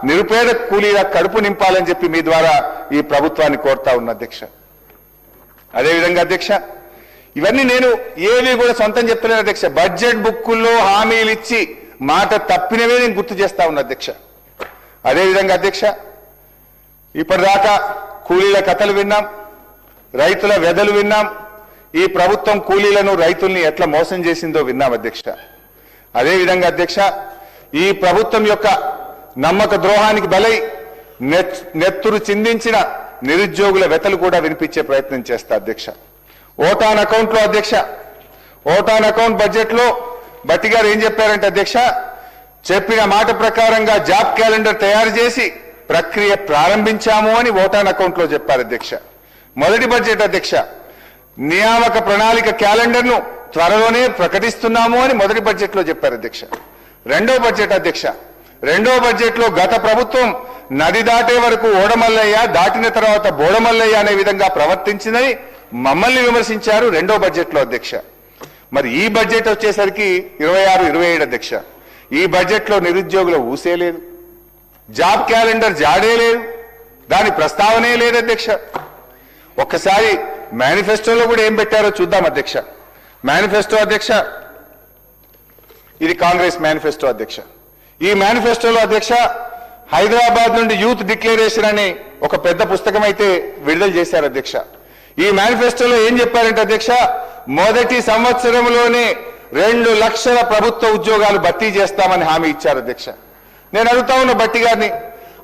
నిరుపేద కూలీల కడుపు నింపాలని చెప్పి మీ ద్వారా ఈ ప్రభుత్వాన్ని కోరుతా ఉన్న అధ్యక్ష. అదేవిధంగా అధ్యక్ష, ఇవన్నీ నేను ఏవి కూడా సొంతం చెప్తున్నాను అధ్యక్ష. బడ్జెట్ బుక్కుల్లో హామీలు ఇచ్చి మాట తప్పినవే నేను గుర్తు చేస్తా ఉన్నా అధ్యక్ష. అదేవిధంగా అధ్యక్ష, ఇప్పటిదాకా కూలీల కథలు విన్నాం, రైతుల వ్యధలు విన్నాం, ఈ ప్రభుత్వం కూలీలను రైతుల్ని ఎట్లా మోసం చేసిందో విన్నాం అధ్యక్ష. అదేవిధంగా అధ్యక్ష, ఈ ప్రభుత్వం యొక్క నమ్మక ద్రోహానికి బలై నెత్తురు చిందించిన నిరుద్యోగుల వ్యతలు కూడా వినిపించే ప్రయత్నం చేస్తా అధ్యక్ష. ఓటాన్ అకౌంట్లో అధ్యక్ష, ఓటాన్ అకౌంట్ బడ్జెట్ లో బట్టి గారు ఏం చెప్పారంటే అధ్యక్ష, చెప్పిన మాట ప్రకారంగా జాబ్ క్యాలెండర్ తయారు చేసి ప్రక్రియ ప్రారంభించాము అని ఓటాన్ అకౌంట్ లో చెప్పారు అధ్యక్ష. మొదటి బడ్జెట్ అధ్యక్ష, నియామక ప్రణాళిక క్యాలెండర్ ను త్వరలోనే ప్రకటిస్తున్నాము అని మొదటి బడ్జెట్ లో చెప్పారు అధ్యక్ష. రెండో బడ్జెట్ అధ్యక్ష, రెండో బడ్జెట్ లో గత ప్రభుత్వం నది దాటే వరకు ఓడమల్లయ్య, దాటిన తర్వాత బోడమల్లయ్య అనే విధంగా ప్రవర్తించిందని మమ్మల్ని విమర్శించారు రెండో బడ్జెట్ లో అధ్యక్ష. మరి ఈ బడ్జెట్ వచ్చేసరికి 26-27 అధ్యక్ష, ఈ బడ్జెట్ లో నిరుద్యోగుల ఊసే లేదు, జాబ్ క్యాలెండర్ జాడే లేదు, దాని ప్రస్తావనే లేదు అధ్యక్ష. ఒక్కసారి మేనిఫెస్టోలో కూడా ఏం పెట్టారో చూద్దాం అధ్యక్ష. మేనిఫెస్టో అధ్యక్ష, ఇది కాంగ్రెస్ మేనిఫెస్టో అధ్యక్ష. ఈ మేనిఫెస్టోలో అధ్యక్ష హైదరాబాద్ నుండి యూత్ డిక్లరేషన్ అని ఒక పెద్ద పుస్తకం అయితే విడుదల చేశారు అధ్యక్ష. ఈ మేనిఫెస్టోలో ఏం చెప్పారంటే అధ్యక్ష, మొదటి సంవత్సరంలోనే 2 లక్షల ప్రభుత్వ ఉద్యోగాలు భర్తీ చేస్తామని హామీ ఇచ్చారు అధ్యక్ష. నేను అడుగుతా ఉన్న బట్టి గారిని,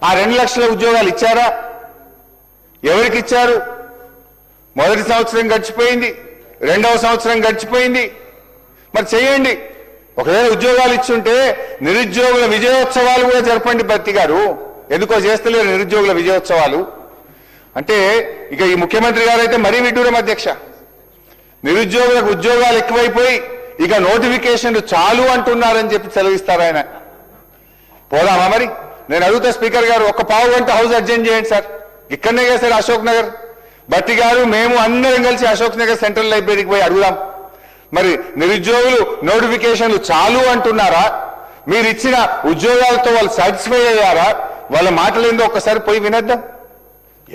ఆ 2 లక్షల ఉద్యోగాలు ఇచ్చారా? ఎవరికి ఇచ్చారు? మొదటి సంవత్సరం గడిచిపోయింది, రెండవ సంవత్సరం గడిచిపోయింది, మరి చేయండి. ఒకవేళ ఉద్యోగాలు ఇచ్చుంటే నిరుద్యోగుల విజయోత్సవాలు కూడా జరపండి బట్టి గారు. ఎందుకో చేస్తలేరు నిరుద్యోగుల విజయోత్సవాలు అంటే. ఇక ఈ ముఖ్యమంత్రి గారు అయితే మరీ విడ్డూరం అధ్యక్ష. నిరుద్యోగులకు ఉద్యోగాలు ఎక్కువైపోయి ఇక నోటిఫికేషన్లు చాలు అంటున్నారని చెప్పి సెలవిస్తారు ఆయన. పోదామా మరి? నేను అడుగుతా స్పీకర్ గారు, ఒక పావు గంట హౌస్ అడ్జెంట్ చేయండి సార్. ఇక్కడనే కదా సార్ అశోక్ నగర్. బట్టి గారు మేము అందరం కలిసి అశోక్ నగర్ సెంట్రల్ లైబ్రరీకి పోయి అడుగుదాం. మరి నిరుద్యోగులు నోటిఫికేషన్లు చాలు అంటున్నారా? మీరు ఇచ్చిన ఉద్యోగాలతో వాళ్ళు సాటిస్ఫై అయ్యారా? వాళ్ళ మాటలు ఏందో ఒక్కసారి పోయి వినద్దాం.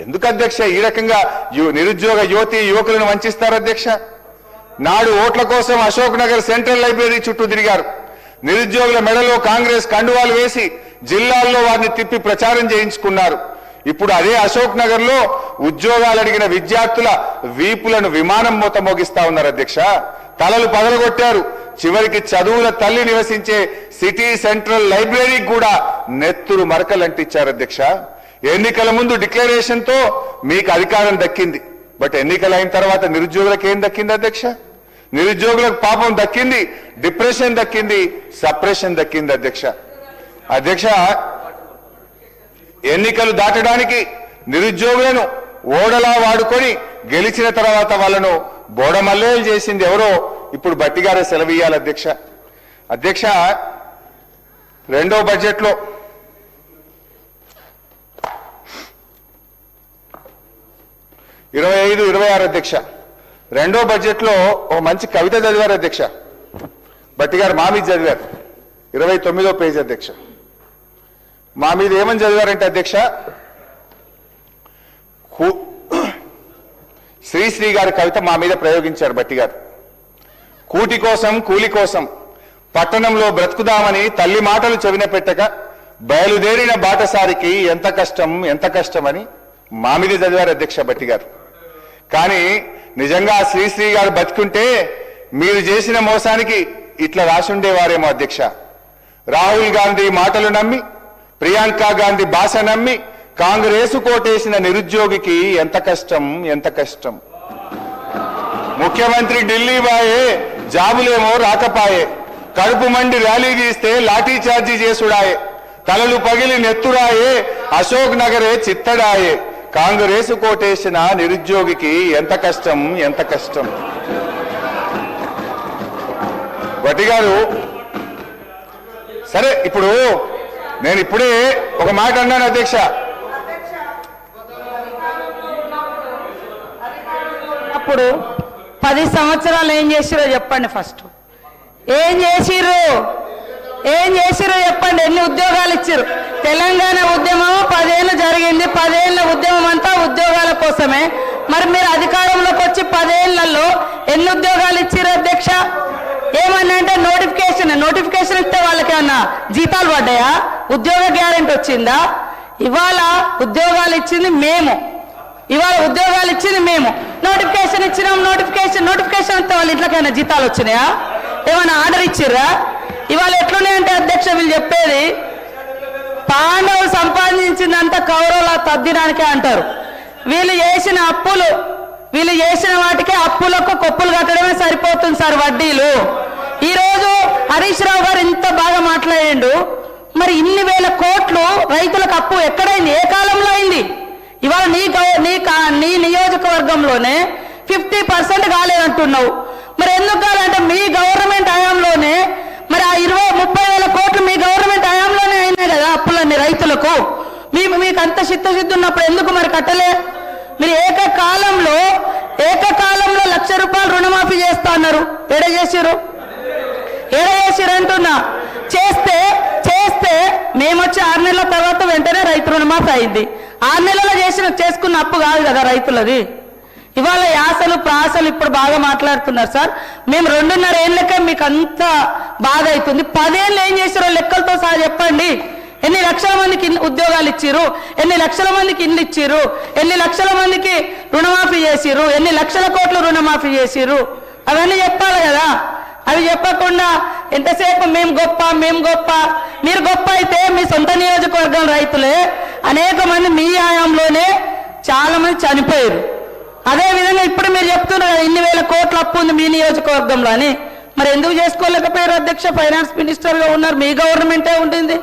ఎందుకు అధ్యక్ష ఈ రకంగా నిరుద్యోగ యువతి యువకులను వంచిస్తారు అధ్యక్ష? నాడు ఓట్ల కోసం అశోక్ నగర్ సెంట్రల్ లైబ్రరీ చుట్టూ తిరిగారు. నిరుద్యోగుల మెడలో కాంగ్రెస్ కండువాలు వేసి జిల్లాల్లో వారిని తిప్పి ప్రచారం చేయించుకున్నారు. ఇప్పుడు అదే అశోక్ నగర్ లో ఉద్యోగాలు అడిగిన విద్యార్థుల వీపులను విమానం మూత మోగిస్తా ఉన్నారు అధ్యక్ష. తలలు పగలగొట్టారు. చివరికి చదువుల తల్లి నివసించే సిటీ సెంట్రల్ లైబ్రరీకి కూడా నెత్తురు మరకలంటించారు అధ్యక్ష. ఎన్నికల ముందు డిక్లరేషన్ తో మీకు అధికారం దక్కింది, బట్ ఎన్నికలు అయిన తర్వాత నిరుద్యోగులకు ఏం దక్కింది అధ్యక్ష? నిరుద్యోగులకు పాపం దక్కింది, డిప్రెషన్ దక్కింది, సప్రెషన్ దక్కింది అధ్యక్ష. అధ్యక్ష, ఎన్నికలు దాటడానికి నిరుద్యోగులను ఓడలా వాడుకొని గెలిచిన తర్వాత వాళ్ళను బోడమల్లేలు చేసింది ఎవరో ఇప్పుడు బట్టి గారే సెలవియ్యాలి అధ్యక్ష. అధ్యక్ష, రెండో బడ్జెట్లో 25-26 అధ్యక్ష, రెండో బడ్జెట్లో ఒక మంచి కవిత చదివారు అధ్యక్ష. బట్టి గారు మా మీద చదివారు, 29వ పేజీ అధ్యక్ష. మా మీద ఏమని చదివారంటే అధ్యక్ష, శ్రీశ్రీ గారి కవిత మా మీద ప్రయోగించారు బట్టి గారు. కూటి కోసం కూలి కోసం పట్టణంలో బ్రతుకుదామని తల్లి మాటలు చెవిన పెట్టక బయలుదేరిన బాటసారికి ఎంత కష్టం ఎంత కష్టమని మా మీద చదివారు అధ్యక్ష బట్టి గారు. కానీ నిజంగా శ్రీశ్రీ గారు బతుకుంటే మీరు చేసిన మోసానికి ఇట్లా రాసుండేవారేమో అధ్యక్ష. రాహుల్ గాంధీ మాటలు నమ్మి, ప్రియాంక గాంధీ భాష నమ్మి కాంగ్రెసు కోటేసిన నిరుద్యోగికి ఎంత కష్టం ఎంత కష్టం. ముఖ్యమంత్రి ఢిల్లీ బాయే, జాబులేమో రాకపాయే, కడుపు మండి ర్యాలీ తీస్తే లాఠీ చార్జీ చేసుడాయే, తలలు పగిలి నెత్తురాయే, అశోక్ నగరే చిత్తడాయే, కాంగ్రెసు కోటేసిన నిరుద్యోగికి ఎంత కష్టం ఎంత కష్టం. భట్టి గారు, సరే ఇప్పుడు నేను ఇప్పుడే ఒక మాట అన్నాను అధ్యక్ష. అప్పుడు 10 సంవత్సరాలు ఏం చేసిరో చెప్పండి. ఫస్ట్ ఏం చేసిర్రు చెప్పండి. ఎన్ని ఉద్యోగాలు ఇచ్చారు? తెలంగాణ జరిగింది 10 ఏళ్ల ఉద్యమం అంతా ఉద్యోగాల కోసమే. మరి మీరు అధికారంలోకి వచ్చి 10 ఏళ్లలో ఎన్ని ఉద్యోగాలు ఇచ్చారు అధ్యక్ష? ఏమన్నా అంటే నోటిఫికేషన్ ఇస్తే వాళ్ళకి ఏమన్నా జీతాలు పడ్డాయా? ఉద్యోగ గ్యారెంటీ వచ్చిందా? ఇవాళ ఉద్యోగాలు ఇచ్చింది మేము, నోటిఫికేషన్ ఇచ్చినాం. నోటిఫికేషన్ ఇస్తే వాళ్ళ ఇంట్లోకైనా జీతాలు వచ్చినాయా? ఏమైనా ఆర్డర్ ఇచ్చిర్రా? ఇవాళ ఎట్లున్నాయంటే అధ్యక్ష వీళ్ళు చెప్పేది పాండవులు సంపాదించిందంతా కౌరవుల తద్దినానికే అంటారు. వీళ్ళు చేసిన వాటికే అప్పులకు కొప్పులు కట్టడమే సరిపోతుంది సార్ వడ్డీలు. ఈరోజు హరీష్ రావు గారు ఇంత బాగా మాట్లాడిండు. మరి ఇన్ని వేల కోట్లు రైతులకు అప్పు ఎక్కడైంది? ఏ కాలంలో అయింది? ఇవాళ నీ నియోజకవర్గంలోనే 50% కాలేదంటున్నావు. మరి ఎందుకు కాలంటే మీ గవర్నమెంట్ హయాంలోనే మరి ఆ 20-30 వేల కోట్లు మీ గవర్నమెంట్ హయాంలోనే అయినాయి కదా అప్పులన్నీ రైతులకు. మీకు అంత చిత్తశుద్ధి ఉన్నప్పుడు ఎందుకు మరి కట్టలే? మీరు ఏకకాలంలో 1,00,000 రూపాయలు రుణమాఫీ చేస్తా అన్నారు. ఏడ చేసిరు అంటున్నా. చేస్తే మేము వచ్చి 6 నెలల తర్వాత వెంటనే రైతు రుణమాఫీ అయింది. 6 నెలల్లో చేసుకున్న అప్పు కాదు కదా రైతులది. ఇవాళ యాసలు ప్రాసలు ఇప్పుడు బాగా మాట్లాడుతున్నారు సార్. మేము 2.5 ఏళ్ళకే మీకు అంత బాధ అవుతుంది. 10 ఏళ్ళు ఏం చేసారో లెక్కలతో సహా చెప్పండి. ఎన్ని లక్షల మందికి ఉద్యోగాలు ఇచ్చిర్రు, ఎన్ని లక్షల మందికి ఇల్లు ఇచ్చిర్రు, ఎన్ని లక్షల మందికి రుణమాఫీ చేసిర్రు, ఎన్ని లక్షల కోట్లు రుణమాఫీ చేసిర్రు, అవన్నీ చెప్పాలి కదా. అవి చెప్పకుండా ఎంతసేపు మేము గొప్ప. మీరు గొప్ప అయితే మీ సొంత నియోజకవర్గం రైతులే అనేక మంది మీ హయాంలోనే చాలా మంది చనిపోయారు. అదేవిధంగా ఇప్పుడు మీరు చెప్తున్నారు ఇన్ని వేల కోట్ల అప్పు ఉంది మీ నియోజకవర్గంలో అని. మరి ఎందుకు చేసుకోలేకపోయారు అధ్యక్ష? ఫైనాన్స్ మినిస్టర్గా ఉన్నారు, మీ గవర్నమెంటే ఉండింది.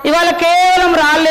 ఇవాళ కేవలం రాలేదు.